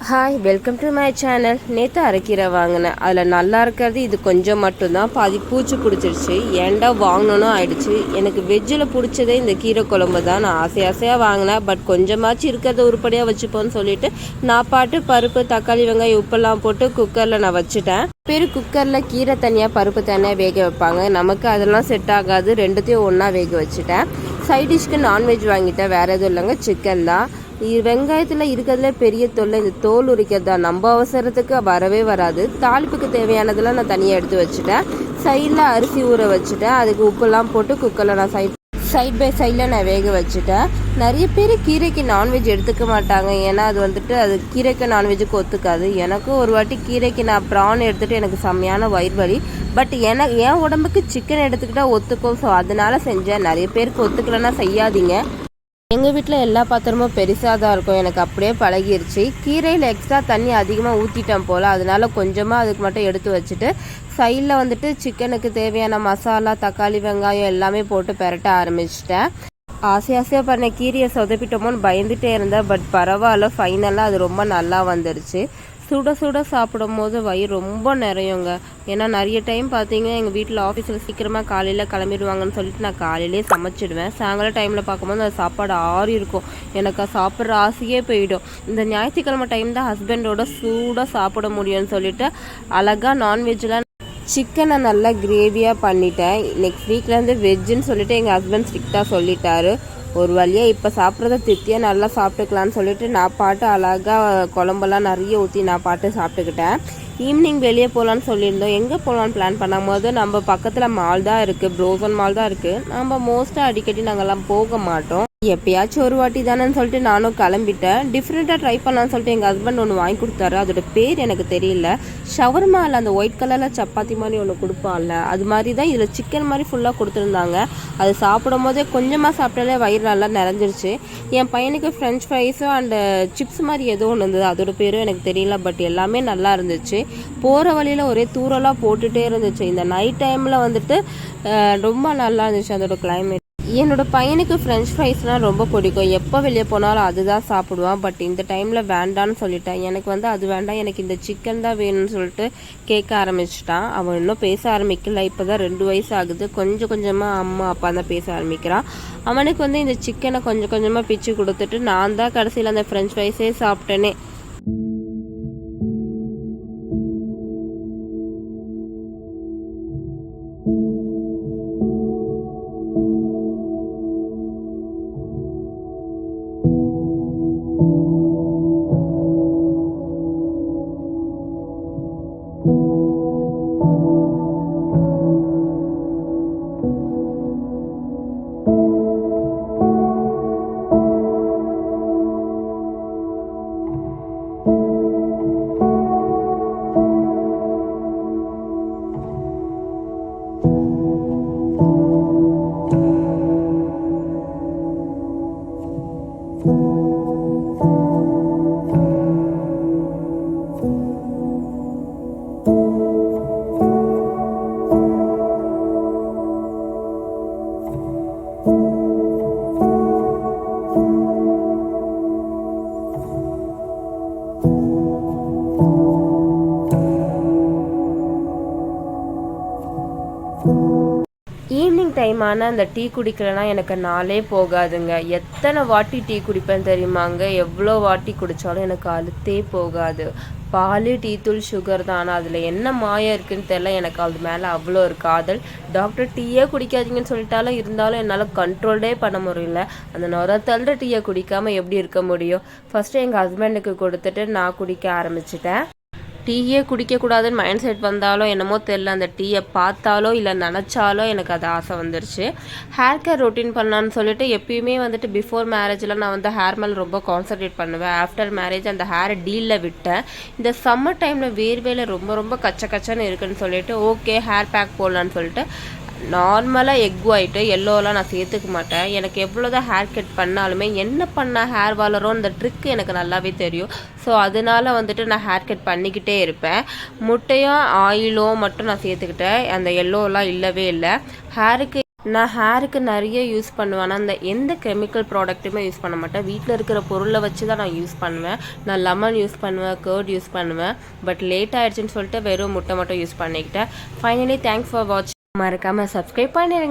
Hi, welcome to my channel. நேற்று அரைக்கீரை வாங்கினேன். அதில் நல்லா இருக்கிறது இது கொஞ்சம் மட்டும்தான். பாதி பூச்சி பிடிச்சிருச்சு. ஏன்டா வாங்கணும்னு ஆயிடுச்சு. எனக்கு வெஜ்ஜில் பிடிச்சதே இந்த கீரை குழம்பு தான். நான் ஆசையாக வாங்கினேன். பட் கொஞ்சமாச்சு இருக்கிறத உருப்படியாக வச்சுப்போன்னு சொல்லிட்டு நான் பாட்டு பருப்பு, தக்காளி, வெங்காயம், உப்பெல்லாம் போட்டு குக்கரில் நான் வச்சுட்டேன். குக்கரில் கீரை தனியாக பருப்பு தனியாக வேக வைப்பாங்க. நமக்கு அதெல்லாம் செட் ஆகாது. ரெண்டுத்தையும் ஒன்றா வேக வச்சுட்டேன். சைட் டிஷ்க்கு நான்வெஜ் வாங்கிட்டேன். வேறு எதுவும் இல்லைங்க, சிக்கன் தான். வெங்காயத்தில் இருக்கிறதுல பெரிய தொல்லை இந்த தோல் உரிக்கிறது தான். நம்ம அவசரத்துக்கு வரவே வராது. தாளிப்புக்கு தேவையானதெல்லாம் நான் தனியாக எடுத்து வச்சுட்டேன். சைடில் அரிசி ஊற வச்சுட்டேன். அதுக்கு உப்புலாம் போட்டு குக்கரில் நான் சைட் பை சைடில் நான் வேக வச்சுட்டேன். நிறைய பேர் கீரைக்கு நான்வெஜ் எடுத்துக்க மாட்டாங்க. ஏன்னா அது கீரைக்கு நான்வெஜ்ஜுக்கு ஒத்துக்காது. எனக்கும் ஒரு வாட்டி கீரைக்கு நான் ப்ரான் எடுத்துகிட்டு எனக்கு செம்மையான வயிறு வலி. பட் என் உடம்புக்கு சிக்கன் எடுத்துக்கிட்டால் ஒத்துக்கும். ஸோ அதனால செஞ்சேன். நிறைய பேருக்கு ஒத்துக்கலைன்னா செய்யாதீங்க. எங்கள் வீட்டில் எல்லா பாத்திரமும் பெருசாக தான் இருக்கும். எனக்கு அப்படியே பழகிருச்சு. கீரையில் எக்ஸ்ட்ரா தண்ணி அதிகமாக ஊற்றிட்டேன் போல். அதனால கொஞ்சமாக அதுக்கு மட்டும் எடுத்து வச்சுட்டு சைடில் சிக்கனுக்கு தேவையான மசாலா, தக்காளி, வெங்காயம் எல்லாமே போட்டு பெரட்ட ஆரம்பிச்சிட்டேன். ஆசையாக பண்ண கீரையை சொதப்பிட்டோமோன்னு பயந்துகிட்டே இருந்தேன். பட் பரவாயில்ல, ஃபைனலாக அது ரொம்ப நல்லா வந்துருச்சு. சுட சுட சாப்பிடும் போது வயிறு ரொம்ப நிறையுங்க. ஏன்னா நிறைய டைம் பார்த்தீங்கன்னா எங்கள் வீட்டில் ஆஃபீஸில் சீக்கிரமாக காலையில் கிளம்பிடுவாங்கன்னு சொல்லிட்டு நான் காலையிலே சமைச்சிடுவேன். சாயங்காலம் டைமில் பார்க்கும்போது அது சாப்பாடு ஆறி இருக்கும். எனக்கு சாப்பிட்ற ஆசையே போயிடும். இந்த ஞாயிற்றுக்கிழமை டைம் தான் ஹஸ்பண்டோட சூடாக சாப்பிட முடியும்னு சொல்லிட்டு அழகாக நான்வெஜ்லாம் சிக்கனை நல்லா கிரேவியாக பண்ணிட்டேன். நெக்ஸ்ட் வீக்லேருந்து வெஜ்ஜுன்னு சொல்லிட்டு எங்கள் ஹஸ்பண்ட் ஸ்ட்ரிக்டாக சொல்லிட்டாரு. ஒரு வழியாக இப்போ சாப்பிட்றத திருப்தியாக நல்லா சாப்பிட்டுக்கலான்னு சொல்லிட்டு நான் பாட்டு அழகாக குழம்பெல்லாம் நிறைய ஊற்றி நான் பாட்டு சாப்பிட்டுக்கிட்டேன். ஈவினிங் வெளியே போகலான்னு சொல்லியிருந்தோம். எங்கே போகலான்னு பிளான் பண்ணும்போது நம்ம பக்கத்தில் மால் தான் இருக்குது, ப்ரோசன் மால் தான் இருக்குது. நம்ம மோஸ்ட்டாக அடிக்கடி நாங்கள்லாம் போக மாட்டோம். எப்பயாச்சும் ஒரு வாட்டி தானேன்னு சொல்லிட்டு நானும் கிளம்பிட்டேன். டிஃப்ரெண்ட்டாக ட்ரை பண்ணலான்னு சொல்லிட்டு எங்கள் ஹஸ்பண்ட் ஒன்று வாங்கி கொடுத்தாரு. அதோட பேர் எனக்கு தெரியல. ஷவர்மாவில் அந்த ஒயிட் கலரில் சப்பாத்தி மாதிரி ஒன்று கொடுப்பான்ல, அது மாதிரி தான் இதில் சிக்கன் மாதிரி ஃபுல்லாக கொடுத்துருந்தாங்க. அது சாப்பிடும் போதே கொஞ்சமாக சாப்பிட்டாலே வயிறு நல்லா நிறைஞ்சிருச்சு. என் பையனுக்கு ஃப்ரெஞ்ச் ஃப்ரைஸும் அண்டு சிப்ஸ் மாதிரி ஏதோ ஒன்று இருந்தது. அதோட பேரும் எனக்கு தெரியல. பட் எல்லாமே நல்லா இருந்துச்சு. போகிற வழியில் ஒரே தூரலாக போட்டுகிட்டே இருந்துச்சு. இந்த நைட் டைமில் ரொம்ப நல்லா இருந்துச்சு அதோட கிளைமேட். என்னோடய பையனுக்கு ஃப்ரெஞ்ச் ஃப்ரைஸ்னால் ரொம்ப பிடிக்கும். எப்போ வெளியே போனாலும் அதுதான் சாப்பிடுவான். பட் இந்த டைமில் வேண்டான்னு சொல்லிட்டேன். எனக்கு அது வேண்டாம், எனக்கு இந்த சிக்கன் தான் வேணும்னு சொல்லிட்டு கேட்க ஆரம்பிச்சிட்டான். அவன் இன்னும் பேச ஆரம்பிக்கல. இப்போ தான் 2 வயசு ஆகுது. கொஞ்சம் கொஞ்சமாக அம்மா அப்பா தான் பேச ஆரம்பிக்கிறான். அவனுக்கு இந்த சிக்கனை கொஞ்சம் கொஞ்சமாக பிச்சு கொடுத்துட்டு நான் தான் கடைசியில் அந்த ஃப்ரெஞ்ச் ஃப்ரைஸே சாப்பிட்டேனே. ஈவினிங் டைமான அந்த டீ குடிக்கலன்னா எனக்கு நாளே போகாதுங்க. எத்தனை வாட்டி டீ குடிப்பேன் தெரியுமாங்க? எவ்வளோ வாட்டி குடித்தாலும் எனக்கு அழுத்தே போகாது. பால், டீ தூள், சுகர் தான். ஆனால் அதில் என்ன மாயம் இருக்குதுன்னு தெரியல. எனக்கு அது மேலே அவ்வளோ ஒரு காதல். டாக்டர் டீயே குடிக்காதீங்கன்னு சொல்லிட்டாலும் இருந்தாலும் என்னால் கண்ட்ரோல்டே பண்ண முடியல. அந்த நுர தள்ளுற டீயை குடிக்காமல் எப்படி இருக்க முடியும்? ஃபஸ்ட்டு எங்கள் ஹஸ்பண்டுக்கு கொடுத்துட்டு நான் குடிக்க ஆரம்பிச்சிட்டேன். டீயே குடிக்கக்கூடாதுன்னு மைண்ட் செட் வந்தாலும் என்னமோ தெரில, அந்த டீயை பார்த்தாலோ இல்லை நினச்சாலோ எனக்கு அது ஆசை வந்துருச்சு. ஹேர் கேர் ரொட்டீன் பண்ணலான்னு சொல்லிட்டு எப்பயுமே பிஃபோர் மேரேஜில் நான் ஹேர் மேலே ரொம்ப கான்சன்ட்ரேட் பண்ணுவேன். ஆஃப்டர் மேரேஜ் அந்த ஹேரை டீலில் விட்டேன். இந்த சம்மர் டைமில் வேர்வேல ரொம்ப ரொம்ப கச்சன்னு இருக்குன்னு சொல்லிட்டு ஓகே ஹேர் பேக் போடலான்னு சொல்லிட்டு நார்மலாக எக் ஒயிட்டு எல்லோலாம் நான் சேர்த்துக்க மாட்டேன். எனக்கு எவ்வளோதான் ஹேர் கட் பண்ணாலுமே என்ன பண்ணால் ஹேர் வளரும் அந்த ட்ரிக் எனக்கு நல்லாவே தெரியும். ஸோ அதனால நான் ஹேர் கட் பண்ணிக்கிட்டே இருப்பேன். முட்டையும் ஆயிலும் மட்டும் நான் சேர்த்துக்கிட்டேன். அந்த எல்லோலாம் இல்லவே இல்லை. ஹேருக்கு நான் ஹேருக்கு நிறைய யூஸ் பண்ணுவேன். ஆனால் அந்த எந்த கெமிக்கல் ப்ராடக்ட்டுமே யூஸ் பண்ண மாட்டேன். வீட்டில் இருக்கிற பொருளை வச்சு தான் நான் யூஸ் பண்ணுவேன். நான் லெமன் யூஸ் பண்ணுவேன், கர்ட் யூஸ் பண்ணுவேன். பட் லேட் ஆகிடுச்சின்னு சொல்லிட்டு வெறும் முட்டை மட்டும் யூஸ் பண்ணிக்கிட்டேன். ஃபைனலி தேங்க்ஸ் ஃபார் வாட்சிங். மறக்காமல் சப்ஸ்கிரைப் பண்ணிடுங்க.